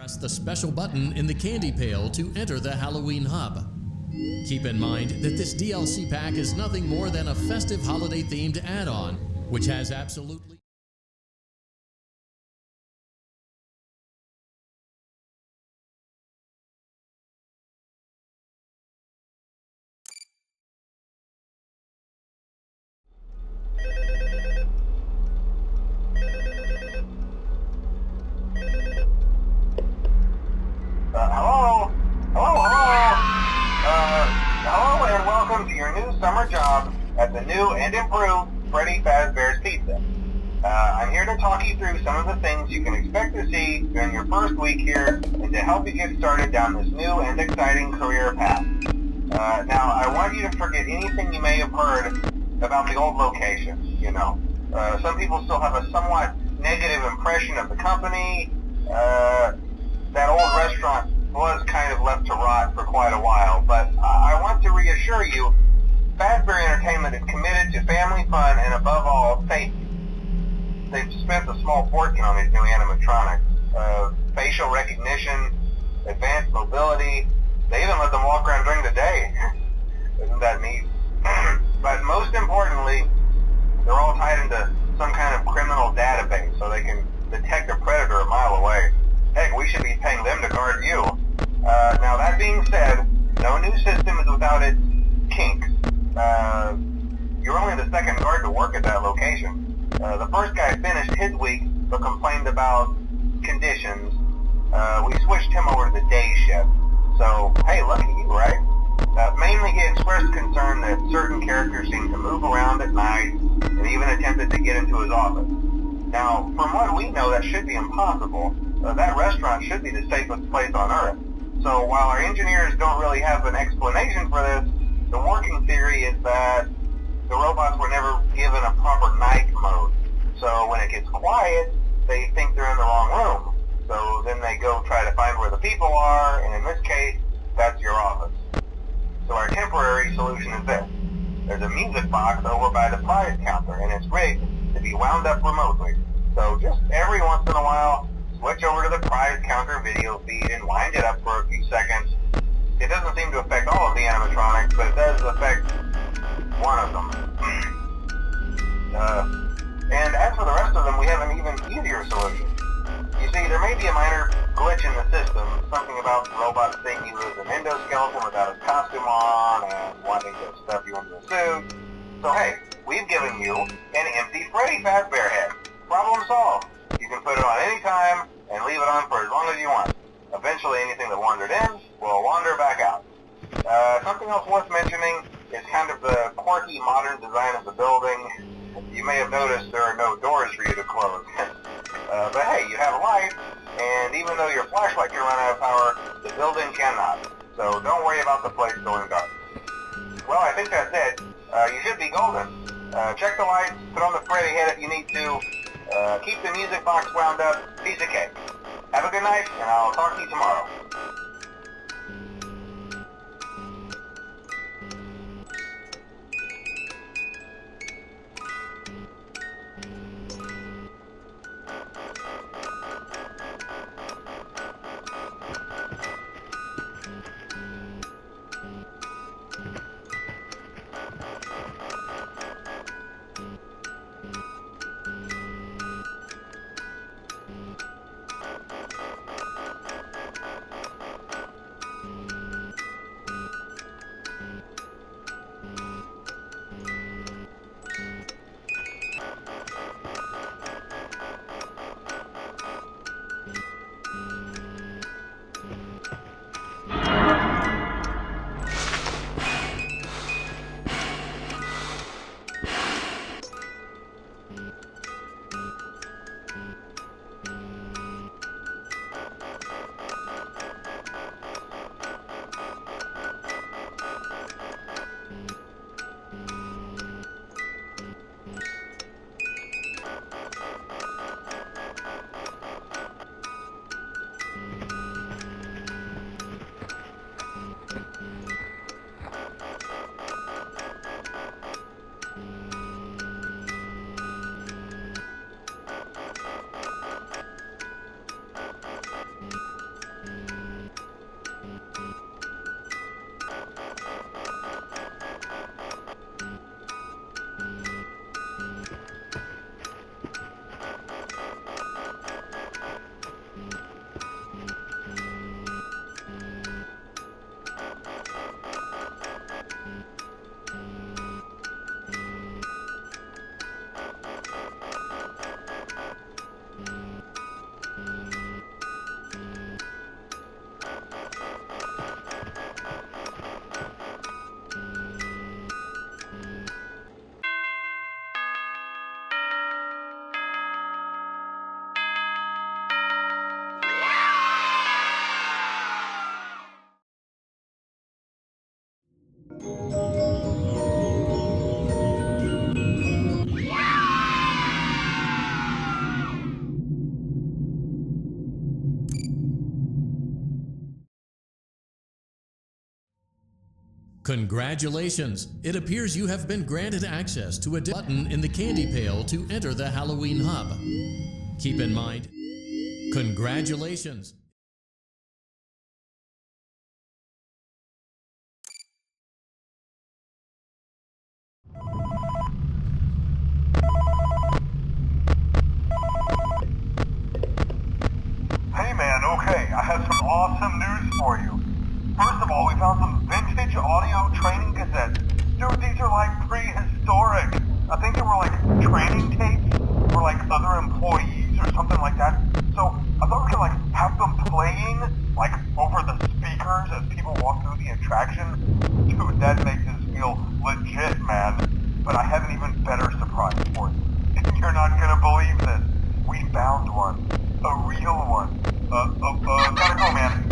Press the special button in the candy pail to enter the Halloween hub. Keep in mind that this DLC pack is nothing more than a festive holiday-themed add-on, which has absolutely... Hello and welcome to your new summer job at the new and improved FREDDY'S Pizza. I'm here to talk you through some of the things you can expect to see during your first week here and to help you get started down this new and exciting career path. Now, I want you to forget anything you may have heard about the old location, some people still have a somewhat negative impression of the company. That old restaurant was kind of left to rot for quite a while, but I want to reassure you, Fazbear Entertainment is committed to family fun and above all, safety. They've spent a small fortune on these new animatronics. Facial recognition, advanced mobility, they even let them walk around during the day. Isn't that neat? But most importantly, they're all tied into some kind of criminal database so they can detect a predator a mile away. Heck, we should be paying them to guard you. Now that being said, no new system is without its kinks. You're only the second guard to work at that location. The first guy finished his week but complained about conditions. We switched him over to the day shift. So, hey, lucky you, right? Mainly he expressed concern that certain characters seemed to move around at night and even attempted to get into his office. Now, from what we know, that should be impossible. That restaurant should be the safest place on Earth. So while our engineers don't really have an explanation for this, the working theory is that the robots were never given a proper night mode. So when it gets quiet, they think they're in the wrong room. So then they go try to find where the people are, and in this case, that's your office. So our temporary solution is this. There's a music box over by the prize counter, and it's rigged to be wound up remotely. So just every once in a while, switch over to the prize counter video feed and wind it up for a few seconds. It doesn't seem to affect all of the animatronics, but it does affect one of them. And as for the rest of them, we have an even easier solution. You see, there may be a minor glitch in the system, something about the robot seeing you as an endoskeleton without his costume on and wanting to stuff you into a suit. So hey, we've given you an empty Freddy Fazbear head. Problem solved. You can put it on any time and leave it on for as long as you want. Eventually anything that wandered in will wander back out. Something else worth mentioning is kind of the quirky modern design of the building. You may have noticed there are no doors for you to close. But hey, you have a light, and even though your flashlight can run out of power, the building cannot. So don't worry about the place going dark. Well, I think that's it. You should be golden. Check the lights, put on the Freddy head if you need to. Keep the music box wound up. Piece of cake. Have a good night, and I'll talk to you tomorrow. Congratulations! It appears you have been granted access to a button in the candy pail to enter the Halloween hub. Keep in mind, congratulations! Hey man, okay, I have some awesome news for you. First of all, we found some vintage audio training cassettes. Dude, these are like prehistoric. I think they were like training tapes for like other employees or something like that. So I thought we could like have them playing like over the speakers as people walk through the attraction. Dude, that makes us feel legit, man. But I have an even better surprise for you. You're not gonna believe this. We found one. A real one. Gotta go, man.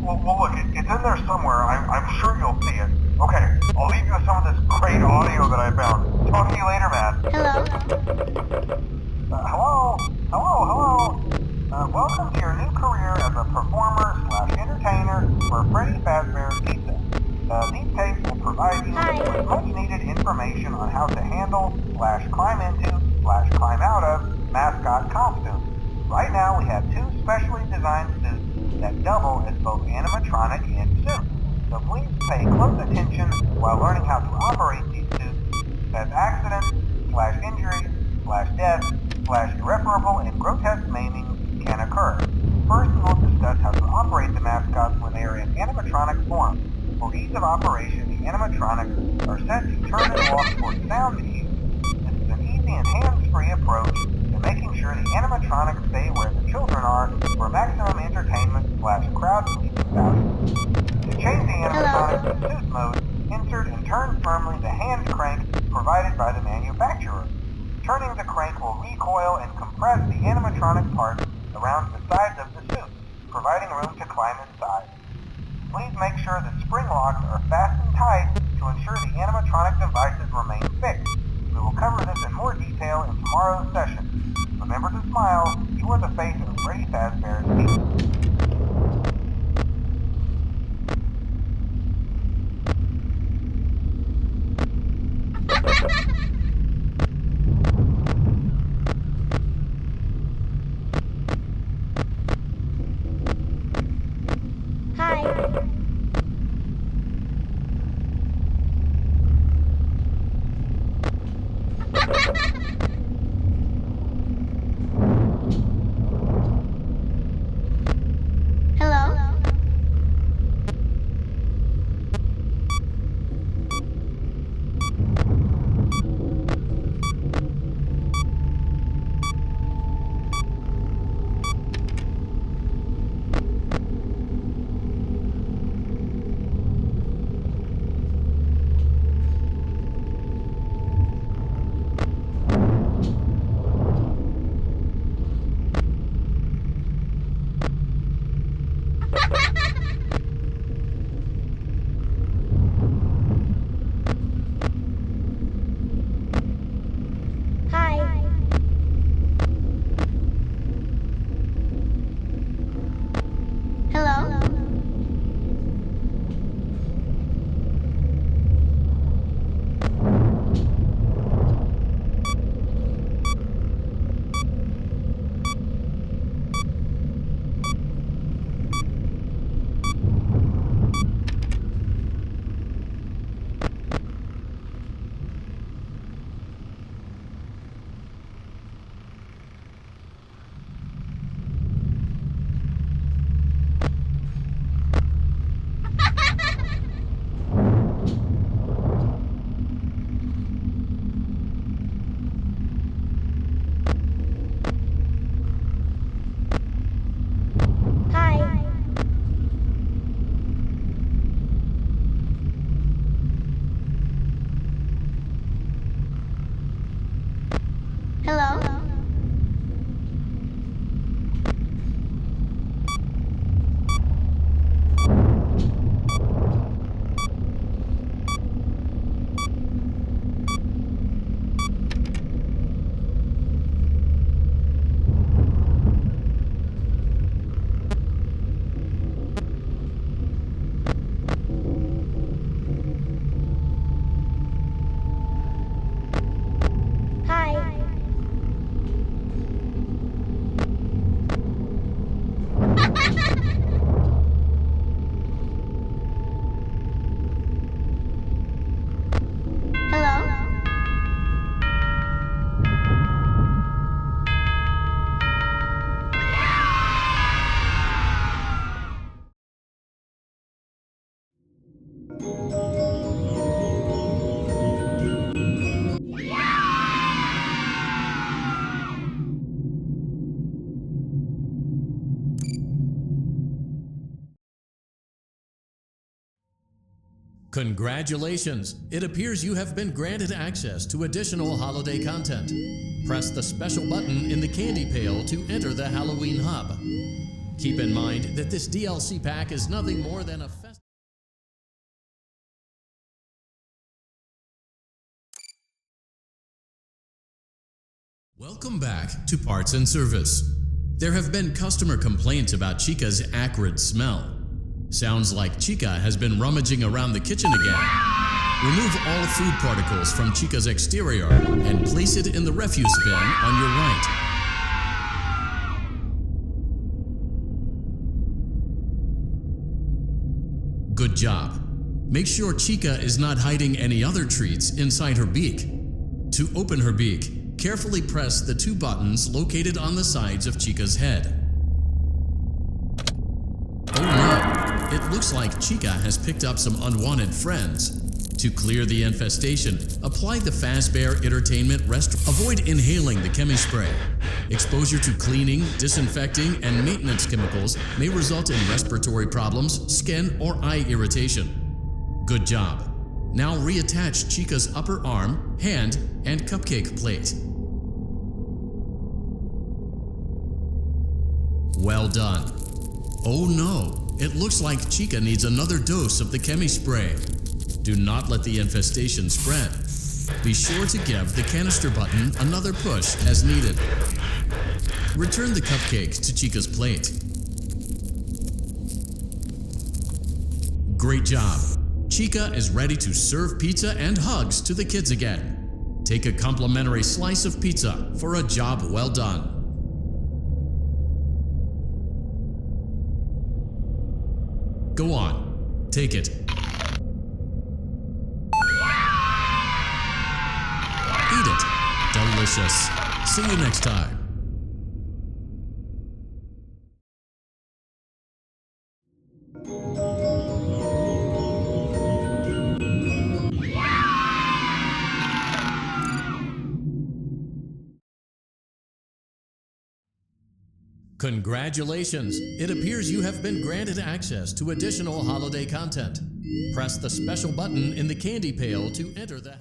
Well, look, it's in there somewhere. I'm sure you'll see it. Okay, I'll leave you with some of this great audio that I found. Talk to you later, man. Hello. Hello. Welcome to your new career as a performer/entertainer for Freddy Fazbear's Pizza. These tapes will provide you with much needed information on how to handle/climb into/climb out of mascot costumes. Right now we have 2 specially designed suits that double as both animatronic and suit. So please pay close attention while learning how to operate these suits, as accidents/injuries/death/irreparable and grotesque maimings can occur. First we will discuss how to operate the mascots when they are in animatronic form. For ease of operation, the animatronics are set to turn and walk towards sound cues. This is an easy and hands-free approach to making sure the animatronics stay where the children are for maximum entertainment/crowd pleasing value. To change the animatronics to suit mode, insert and turn firmly the hand crank provided by the manufacturer. Turning the crank will recoil and compress the animatronic parts around the sides of the suit, providing room to climb inside. Please make sure the spring locks are fastened tight to ensure the animatronic devices remain fixed. We will cover this in more detail in tomorrow's session. Remember to smile. You are the face of Freddy Fazbear's Pizza. Congratulations! It appears you have been granted access to additional holiday content. Press the special button in the candy pail to enter the Halloween hub. Keep in mind that this DLC pack is nothing more than a Welcome back to Parts and Service. There have been customer complaints about Chica's acrid smell. Sounds like Chica has been rummaging around the kitchen again. Remove all food particles from Chica's exterior and place it in the refuse bin on your right. Good job. Make sure Chica is not hiding any other treats inside her beak. To open her beak, carefully press the two buttons located on the sides of Chica's head. Oh no! It looks like Chica has picked up some unwanted friends. To clear the infestation, apply the Fazbear Entertainment Restaurant. Avoid inhaling the chemi spray. Exposure to cleaning, disinfecting, and maintenance chemicals may result in respiratory problems, skin, or eye irritation. Good job. Now reattach Chica's upper arm, hand, and cupcake plate. Well done. Oh no! It looks like Chica needs another dose of the chemi spray. Do not let the infestation spread. Be sure to give the canister button another push as needed. Return the cupcake to Chica's plate. Great job! Chica is ready to serve pizza and hugs to the kids again. Take a complimentary slice of pizza for a job well done. Go on, take it. Eat it. Delicious. See you next time. Congratulations! It appears you have been granted access to additional holiday content. Press the special button in the candy pail to enter the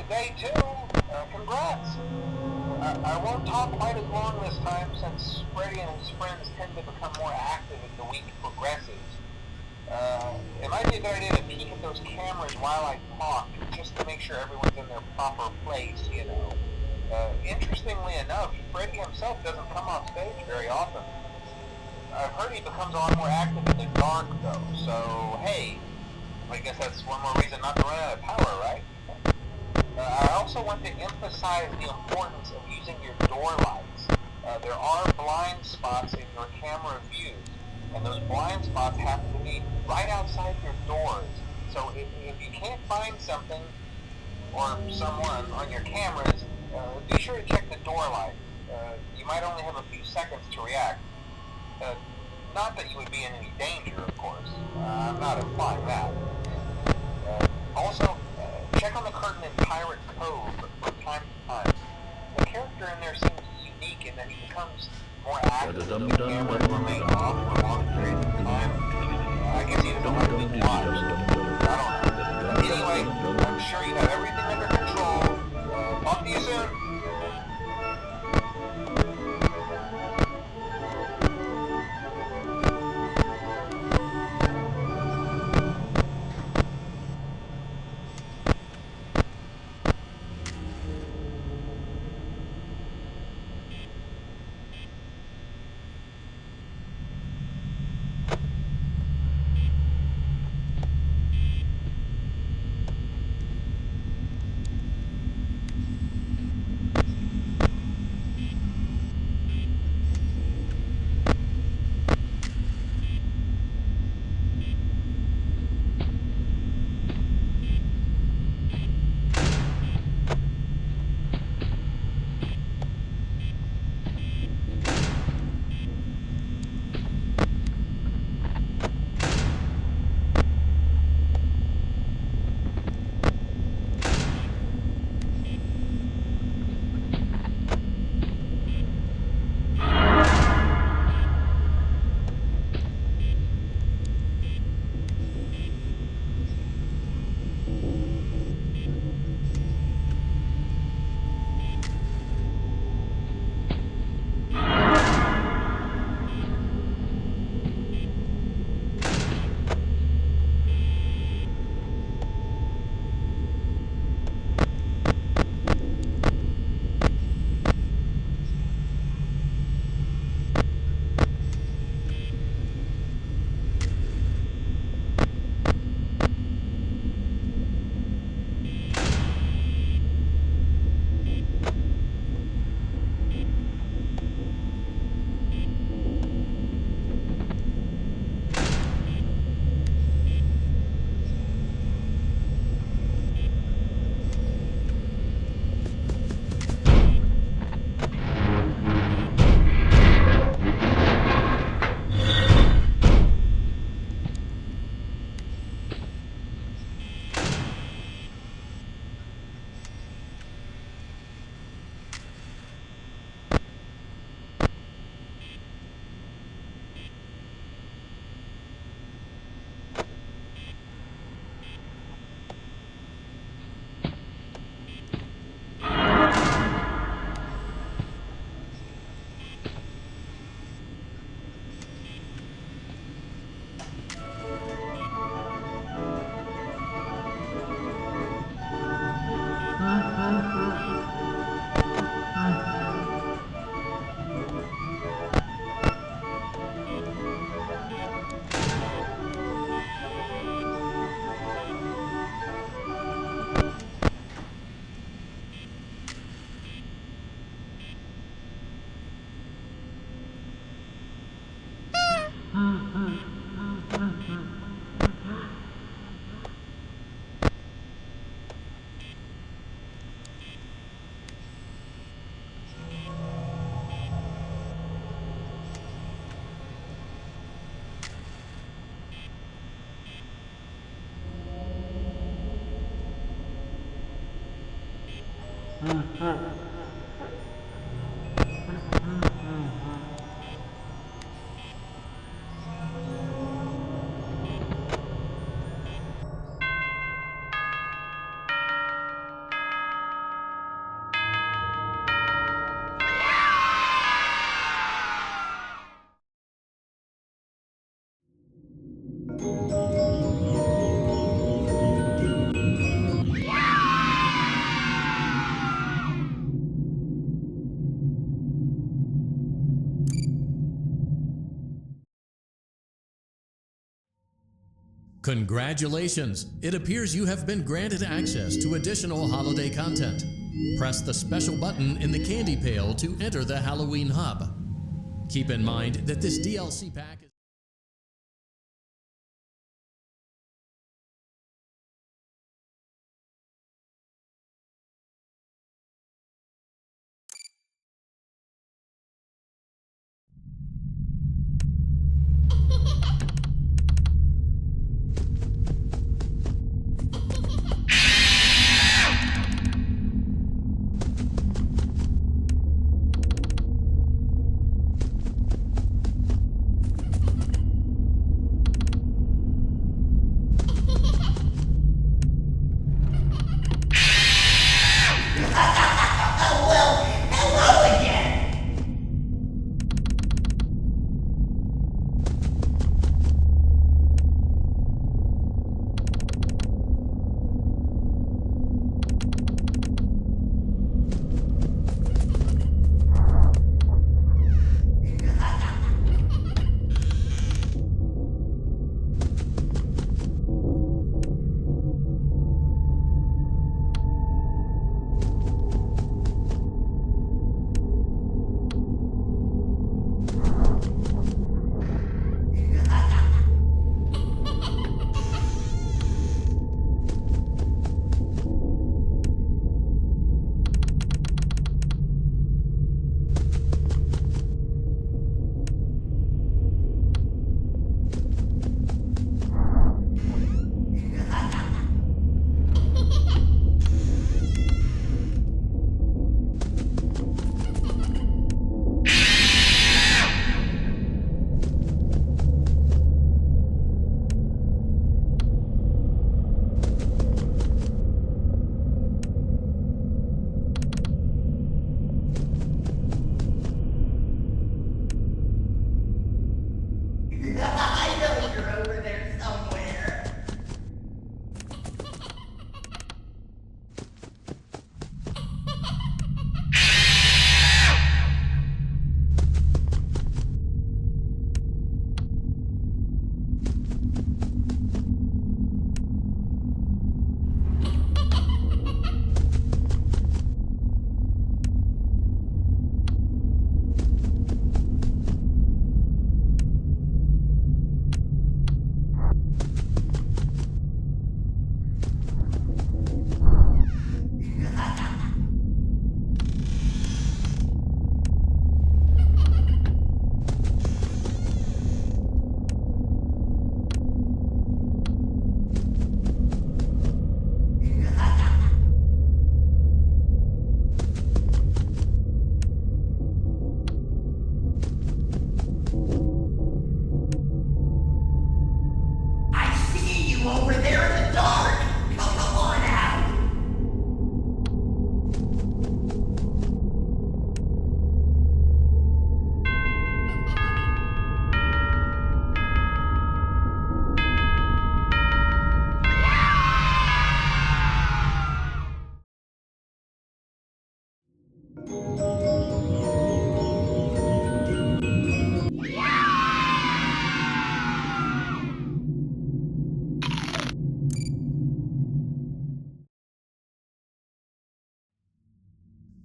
Day 2, congrats! I won't talk quite as long this time since Freddy and his friends tend to become more active as the week progresses. It might be a good idea to peek at those cameras while I talk, just to make sure everyone's in their proper place, you know. Interestingly enough, Freddy himself doesn't come off stage very often. I've heard he becomes a lot more active in the dark, though, so hey, I guess that's one more reason not to run out of power, right? I also want to emphasize the importance of using your door lights. There are blind spots in your camera views, and those blind spots happen to be right outside your doors. So if you can't find something or someone on your cameras, be sure to check the door light. You might only have a few seconds to react. Not that you would be in any danger, of course. I'm not implying that. Also, check on the curtain in Pirate Cove from time to time. The character in there seems unique in that he becomes more active if the camera remain off for long periods of time. I guess he doesn't like being watched. I don't know. Anyway, I'm sure you have everything under control. Talk to you soon. Congratulations! It appears you have been granted access to additional holiday content. Press the special button in the candy pail to enter the Halloween hub. Keep in mind that this DLC pack is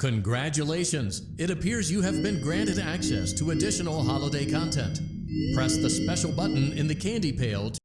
Congratulations! It appears you have been granted access to additional holiday content. Press the special button in the candy pail to